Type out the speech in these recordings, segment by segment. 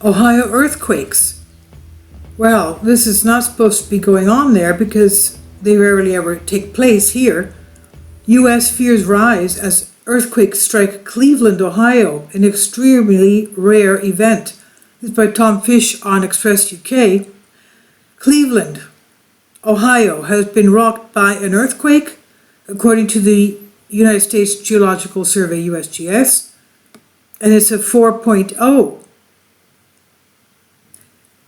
Ohio earthquakes. Well, this is not supposed to be going on there because they rarely ever take place here. U.S. fears rise as earthquakes strike Cleveland, Ohio, an extremely rare event. This is by Tom Fish on Express UK. Cleveland, Ohio has been rocked by an earthquake, according to the United States Geological Survey, USGS, and it's a 4.0.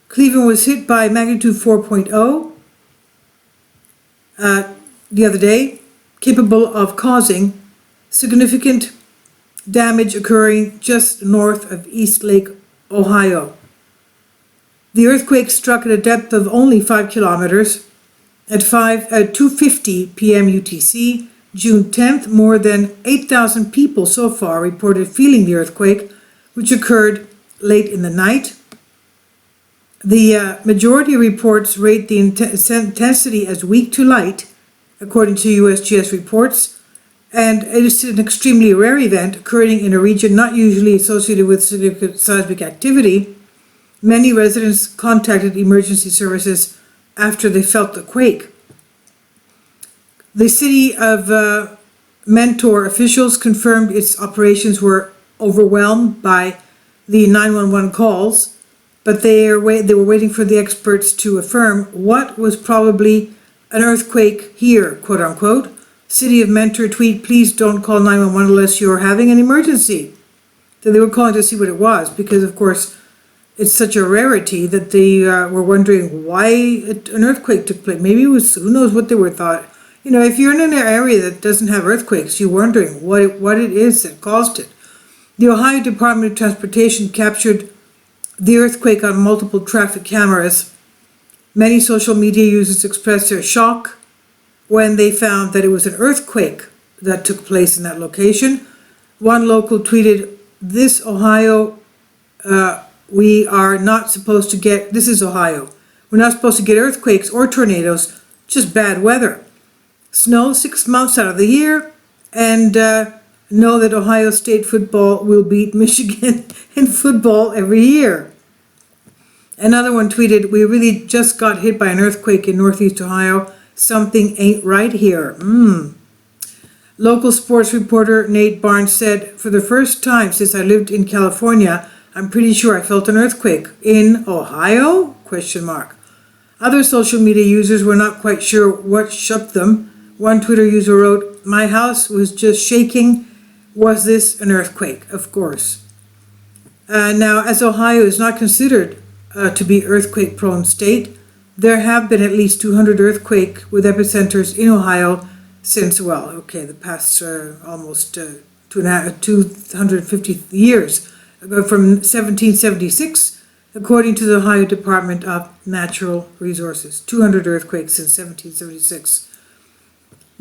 Cleveland was hit by magnitude 4.0 the other day, capable of causing significant damage occurring just north of East Lake, Ohio. The earthquake struck at a depth of only 5 kilometers at 2:50 p.m. UTC, June 10th. More than 8,000 people so far reported feeling the earthquake, which occurred late in the night. The majority of reports rate the intensity as weak to light, according to USGS reports, and it is an extremely rare event occurring in a region not usually associated with significant seismic activity. Many residents contacted emergency services after they felt the quake. The city of Mentor officials confirmed its operations were overwhelmed by the 911 calls, but they were waiting for the experts to affirm what was probably an earthquake here, quote unquote. City of Mentor tweet, please don't call 911 unless you're having an emergency. So they were calling to see what it was because, of course, it's such a rarity that they were wondering why an earthquake took place. Maybe it was, who knows what they were thought. You know, if you're in an area that doesn't have earthquakes, you're wondering what it is that caused it. The Ohio Department of Transportation captured the earthquake on multiple traffic cameras. Many social media users expressed their shock when they found that it was an earthquake that took place in that location. One local tweeted, this Ohio, we are not supposed to get, this is Ohio, we're not supposed to get earthquakes or tornadoes, just bad weather. Snow 6 months out of the year, and know that Ohio State football will beat Michigan in football every year. Another one tweeted, we really just got hit by an earthquake in Northeast Ohio. Something ain't right here. Local sports reporter Nate Barnes said, for the first time since I lived in California, I'm pretty sure I felt an earthquake. In Ohio? ? Other social media users were not quite sure what shook them. One Twitter user wrote, my house was just shaking. Was this an earthquake? Of course. Now, as Ohio is not considered to be earthquake-prone state, there have been at least 200 earthquakes with epicenters in Ohio since, the past almost 250 years, from 1776, according to the Ohio Department of Natural Resources. 200 earthquakes since 1776.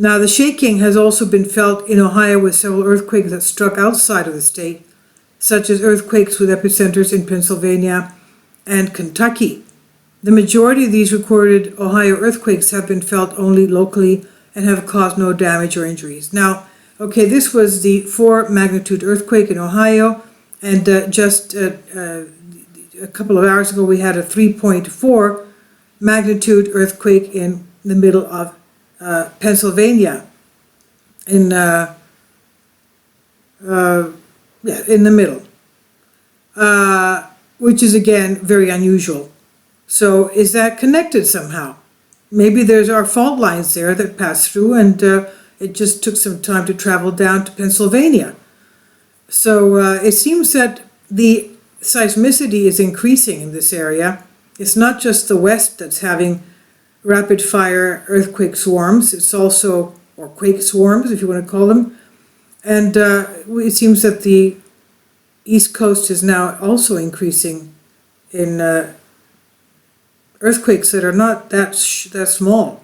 Now, the shaking has also been felt in Ohio with several earthquakes that struck outside of the state, such as earthquakes with epicenters in Pennsylvania and Kentucky. The majority of these recorded Ohio earthquakes have been felt only locally and have caused no damage or injuries. Now, this was the 4 magnitude earthquake in Ohio, and just a couple of hours ago we had a 3.4 magnitude earthquake in the middle of Pennsylvania, in the middle, which is again very unusual. So is that connected somehow? Maybe there's our fault lines there that pass through, and it just took some time to travel down to Pennsylvania. So it seems that the seismicity is increasing in this area. It's not just the West that's having rapid fire earthquake swarms, it's also, or quake swarms if you want to call them, and it seems that the East Coast is now also increasing in earthquakes that are not that small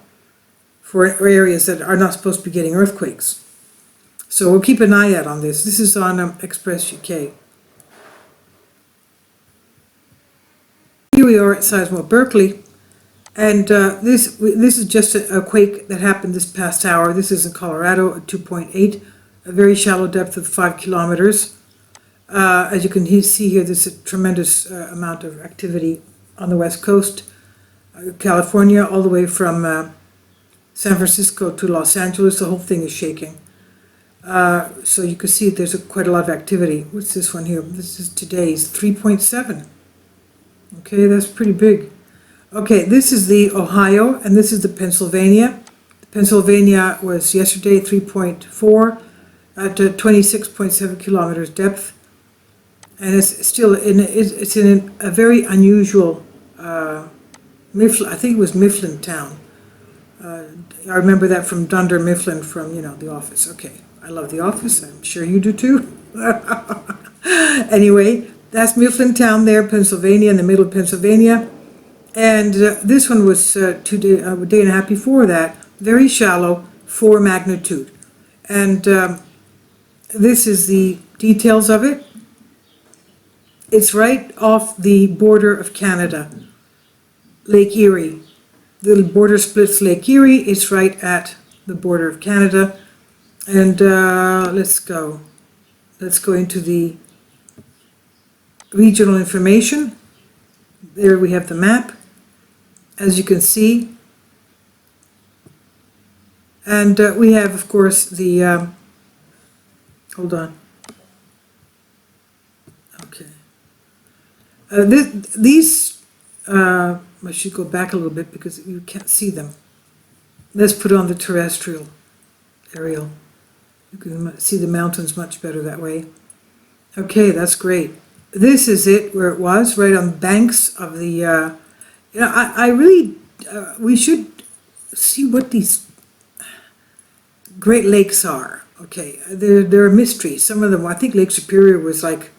for areas that are not supposed to be getting earthquakes. So we'll keep an eye out on this. This is on Express UK. Here we are at Seismo Berkeley. And this is just a quake that happened this past hour. This is in Colorado, a 2.8, a very shallow depth of 5 kilometers. As you can see here, there's a tremendous amount of activity on the west coast, California, all the way from San Francisco to Los Angeles. The whole thing is shaking. So you can see there's quite a lot of activity. What's this one here? This is today's 3.7. Okay, that's pretty big. Okay, this is the Ohio, and this is the Pennsylvania. The Pennsylvania was yesterday 3.4 at 26.7 kilometers depth. And it's still it's in a very unusual Mifflin, I think it was Mifflin town. I remember that from Dunder Mifflin from, The Office. Okay, I love The Office. I'm sure you do too. Anyway, that's Mifflin town there, Pennsylvania, in the middle of Pennsylvania. And this one was a day and a half before that, very shallow, 4 magnitude. And this is the details of it. It's right off the border of Canada, Lake Erie. The border splits Lake Erie. It's right at the border of Canada. And let's go into the regional information. There we have the map, as you can see. And we have, of course, the, hold on. Okay. I should go back a little bit because you can't see them. Let's put on the terrestrial aerial. You can see the mountains much better that way. Okay, that's great. This is it where it was, right on the banks of the, I really, we should see what these Great Lakes are. Okay, they're a mystery. Some of them, I think Lake Superior was like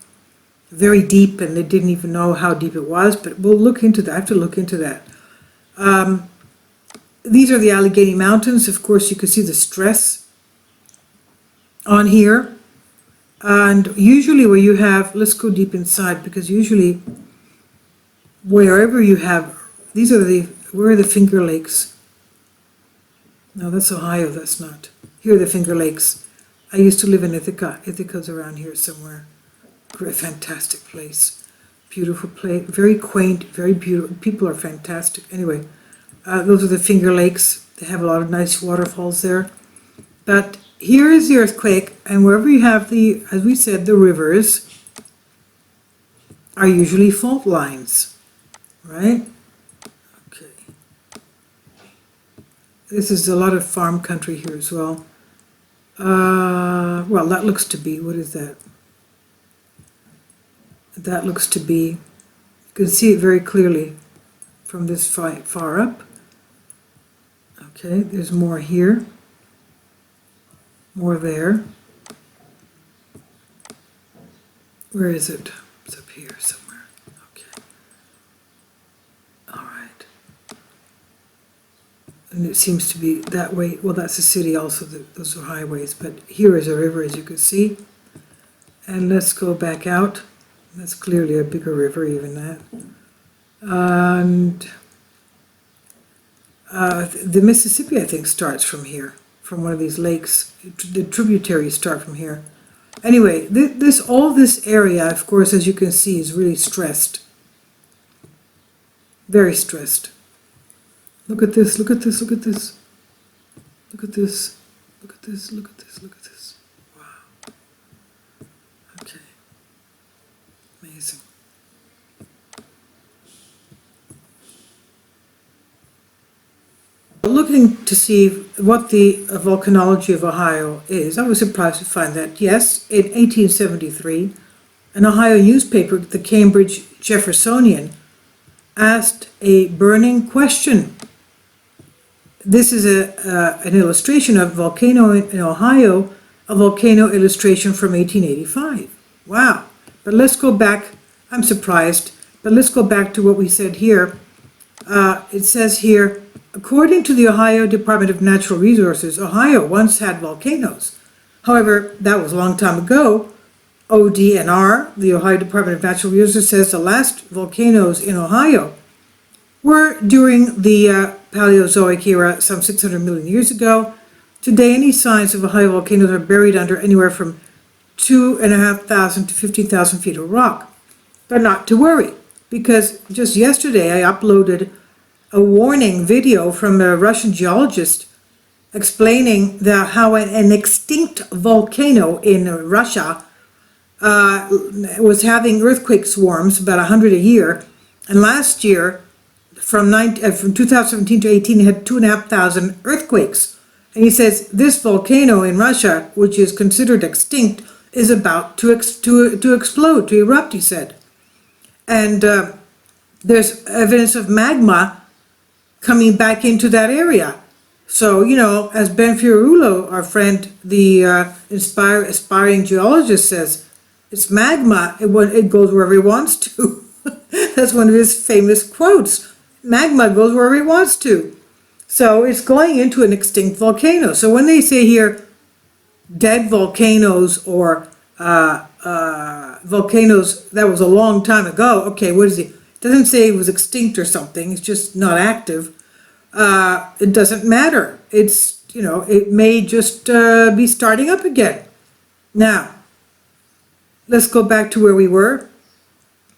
very deep and they didn't even know how deep it was, but we'll look into that. I have to look into that. These are the Allegheny Mountains. Of course, you can see the stress on here. And usually where you have, let's go deep inside, because usually wherever you have, where are the Finger Lakes? No, that's Ohio, that's not. Here are the Finger Lakes. I used to live in Ithaca. Ithaca's around here somewhere. Great, fantastic place. Beautiful place, very quaint, very beautiful. People are fantastic. Anyway, those are the Finger Lakes. They have a lot of nice waterfalls there. But here is the earthquake, and wherever you have as we said, the rivers are usually fault lines, right? Okay. This is a lot of farm country here as well. Well, that looks to be, what is that? That looks to be, you can see it very clearly from this far up. Okay, there's more here, more there. Where is it? It's up here somewhere. Okay. All right. And it seems to be that way. Well, that's a city also. Those are highways. But here is a river, as you can see. And let's go back out. That's clearly a bigger river, even that. And the Mississippi, I think, starts from here, from one of these lakes. The tributaries start from here. Anyway, all this area, of course, as you can see, is really stressed. Very stressed. Look at this, look at this, look at this. Look at this, look at this, look at this, look at this. Wow. Okay. Amazing. Looking to see what the volcanology of Ohio is, I was surprised to find that, yes, in 1873, an Ohio newspaper, the Cambridge Jeffersonian, asked a burning question. This is an illustration of volcano in Ohio, a volcano illustration from 1885. Wow. But let's go back. I'm surprised, but let's go back to what we said here. It says here, according to the Ohio Department of Natural Resources, Ohio once had volcanoes. However, that was a long time ago. ODNR, the Ohio Department of Natural Resources, says the last volcanoes in Ohio were during the Paleozoic era, some 600 million years ago. Today, any signs of Ohio volcanoes are buried under anywhere from 2,500 to 50,000 feet of rock. But not to worry, because just yesterday I uploaded a warning video from a Russian geologist explaining how an extinct volcano in Russia was having earthquake swarms, about 100 a year, and last year, from 2017 to 18, it had 2,500 earthquakes. And he says this volcano in Russia, which is considered extinct, is about to explode, to erupt, he said. And there's evidence of magma coming back into that area. So, you know, as Ben Fiorulo, our friend, the aspiring geologist, says, it's magma, it goes wherever it wants to. That's one of his famous quotes. Magma goes wherever it wants to. So it's going into an extinct volcano. So when they say here, dead volcanoes or volcanoes that was a long time ago, okay, what is it? It doesn't say it was extinct or something, it's just not active. It doesn't matter. It's, you know, it may just be starting up again. Now, let's go back to where we were.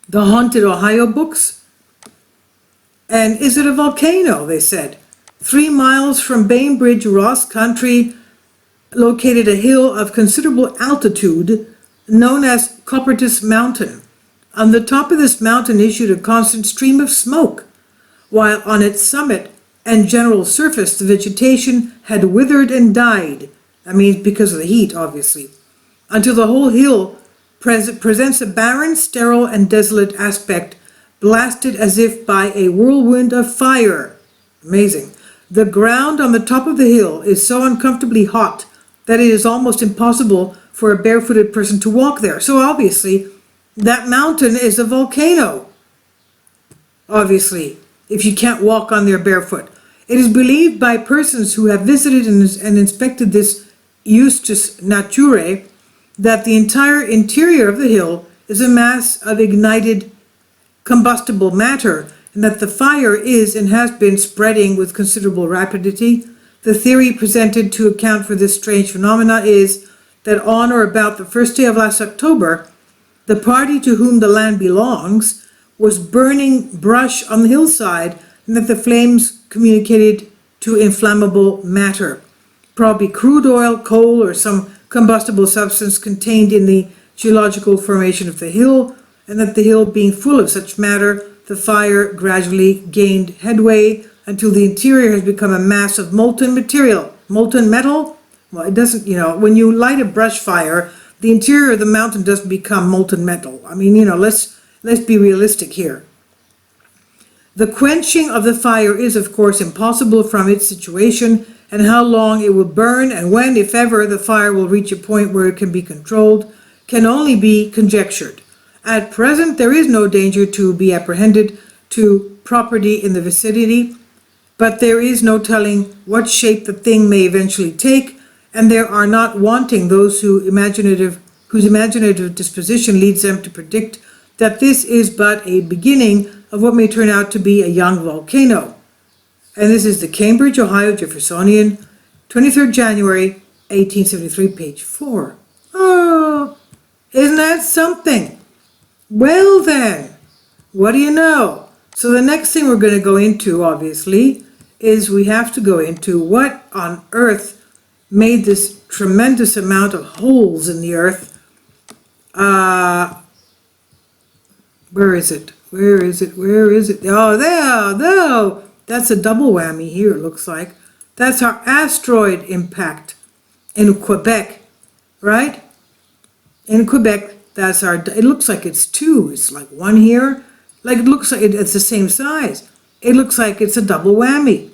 The Haunted Ohio books. And is it a volcano, they said. 3 miles from Bainbridge, Ross Country, located a hill of considerable altitude known as Coppertus Mountain. On the top of this mountain issued a constant stream of smoke, while on its summit and general surface the vegetation had withered and died. I mean, because of the heat, obviously, until the whole hill presents a barren, sterile, and desolate aspect, blasted as if by a whirlwind of fire. Amazing. The ground on the top of the hill is so uncomfortably hot that it is almost impossible for a barefooted person to walk there. So obviously, that mountain is a volcano. Obviously, if you can't walk on there barefoot. It is believed by persons who have visited and inspected this Justus Naturae that the entire interior of the hill is a mass of ignited combustible matter, and that the fire is and has been spreading with considerable rapidity. The theory presented to account for this strange phenomena is that on or about the first day of last October, the party to whom the land belongs was burning brush on the hillside, and that the flames communicated to inflammable matter, probably crude oil, coal, or some combustible substance contained in the geological formation of the hill, and that the hill being full of such matter, the fire gradually gained headway until the interior has become a mass of molten material. Molten metal? Well, it doesn't, you know, when you light a brush fire, the interior of the mountain doesn't become molten metal. I mean, you know, let's be realistic here. The quenching of the fire is, of course, impossible from its situation, and how long it will burn and when, if ever, the fire will reach a point where it can be controlled can only be conjectured. At present, there is no danger to be apprehended to property in the vicinity, but there is no telling what shape the thing may eventually take, and there are not wanting those whose imaginative disposition leads them to predict that this is but a beginning of what may turn out to be a young volcano. And this is the Cambridge, Ohio Jeffersonian, 23rd January, 1873, page 4. Oh, isn't that something? Well then, what do you know? So the next thing we're going to go into, obviously, is we have to go into what on earth made this tremendous amount of holes in the earth. Where is it? Where is it? Where is it? Oh, there. That's a double whammy here, it looks like. That's our asteroid impact in Quebec, right? In Quebec, that's our, it looks like it's two. It's like one here. Like it looks like it's the same size. It looks like it's a double whammy.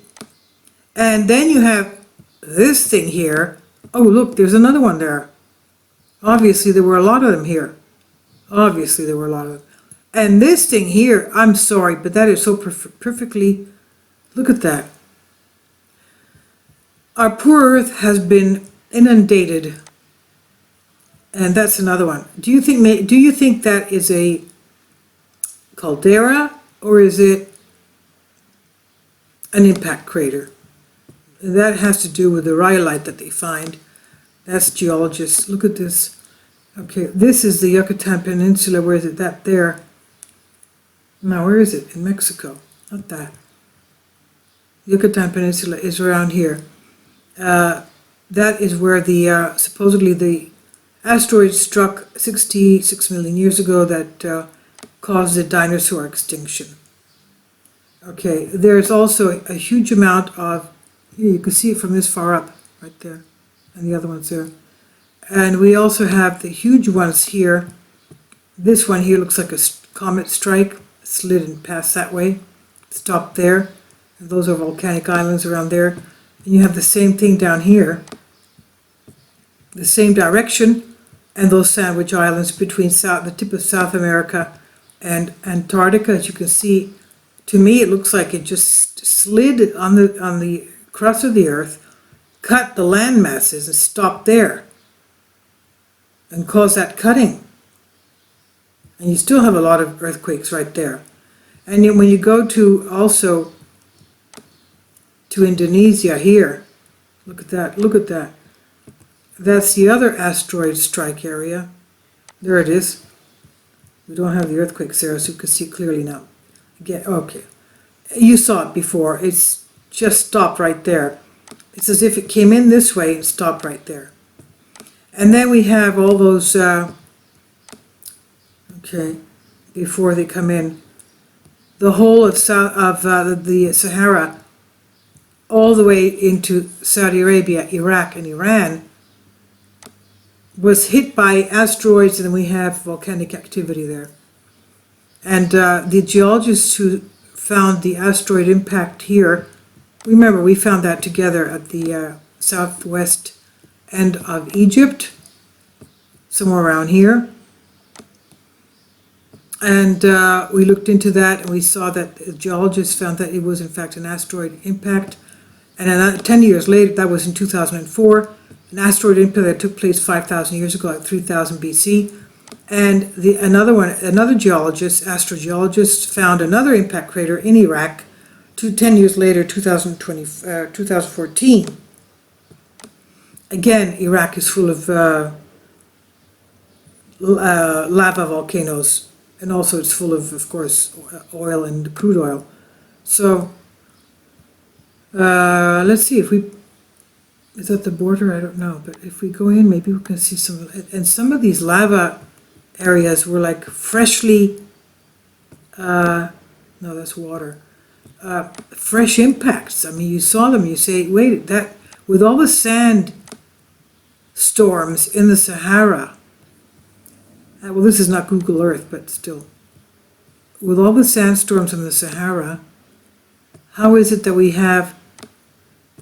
And then you have this thing here. Oh, look, there's another one there. Obviously, there were a lot of them here. Obviously, there were a lot of them. And this thing here, I'm sorry, but that is so perfectly, look at that. Our poor Earth has been inundated. And that's another one. Do you think that is a caldera, or is it an impact crater? And that has to do with the rhyolite that they find. That's geologists. Look at this. Okay, this is the Yucatan Peninsula. Where is it? That there. Now, where is it? In Mexico. Not that. Yucatan Peninsula is around here. That is where the supposedly the asteroid struck 66 million years ago that caused the dinosaur extinction. Okay, there's also a huge amount of, here you can see it from this far up, right there, and the other ones there. And we also have the huge ones here. This one here looks like a comet strike, slid and passed that way, stopped there. And those are volcanic islands around there. And you have the same thing down here, the same direction, and those sandwich islands between the tip of South America and Antarctica. As you can see, to me it looks like it just slid on the crust of the earth, cut the land masses and stopped there and caused that cutting. And you still have a lot of earthquakes right there. And then when you go to also to Indonesia here, look at that, look at that. That's the other asteroid strike area. There it is. We don't have the earthquakes there, so you can see clearly now. Again, okay. You saw it before. It's just stopped right there. It's as if it came in this way and stopped right there. And then we have all those, okay, before they come in, the whole of the Sahara, all the way into Saudi Arabia, Iraq, and Iran, was hit by asteroids, and then we have volcanic activity there. And the geologists who found the asteroid impact here, remember we found that together at the southwest end of Egypt, somewhere around here. And we looked into that, and we saw that the geologists found that it was in fact an asteroid impact. And then 10 years later, that was in 2004, an asteroid impact that took place 5,000 years ago at 3000 BC. And another geologist, astrogeologist, found another impact crater in Iraq 10 years later, 2014. Again, Iraq is full of lava volcanoes, and also it's full of course, oil and crude oil. So let's see if we, is that the border? I don't know, but if we go in, maybe we can see some, and some of these lava areas were like freshly, no, that's water, fresh impacts. I mean, you saw them, you say, wait, that, with all the sand storms in the Sahara, well, this is not Google Earth, but still, with all the sandstorms in the Sahara, how is it that we have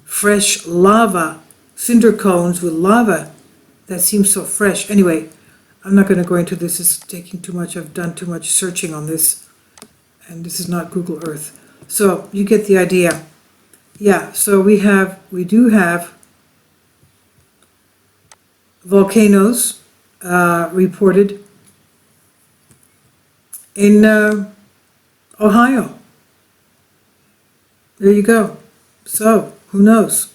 fresh lava, cinder cones with lava that seems so fresh? Anyway, I'm not going to go into this. It's taking too much. I've done too much searching on this, and this is not Google Earth. So you get the idea. Yeah, so we do have volcanoes reported in Ohio. There you go. So, who knows?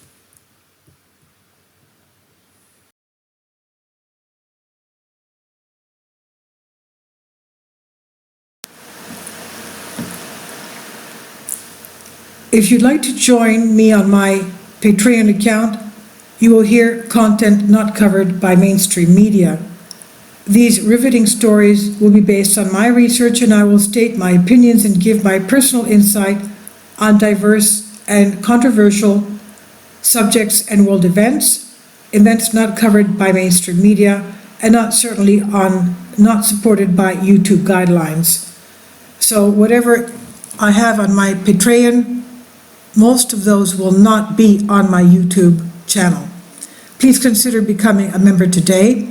If you'd like to join me on my Patreon account, you will hear content not covered by mainstream media. These riveting stories will be based on my research, and I will state my opinions and give my personal insight on diverse and controversial subjects and world events not covered by mainstream media, and not supported by YouTube guidelines. So whatever I have on my Patreon, most of those will not be on my YouTube channel. Please consider becoming a member today.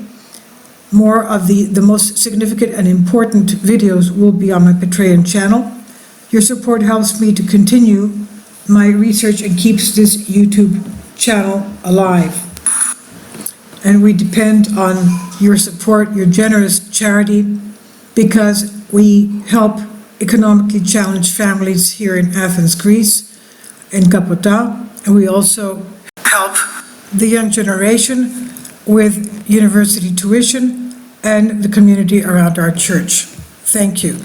More of the most significant and important videos will be on my Patreon channel. Your support helps me to continue my research and keeps this YouTube channel alive. And we depend on your support, your generous charity, because we help economically challenged families here in Athens, Greece, in Kapota, and we also help the young generation with university tuition and the community around our church. Thank you.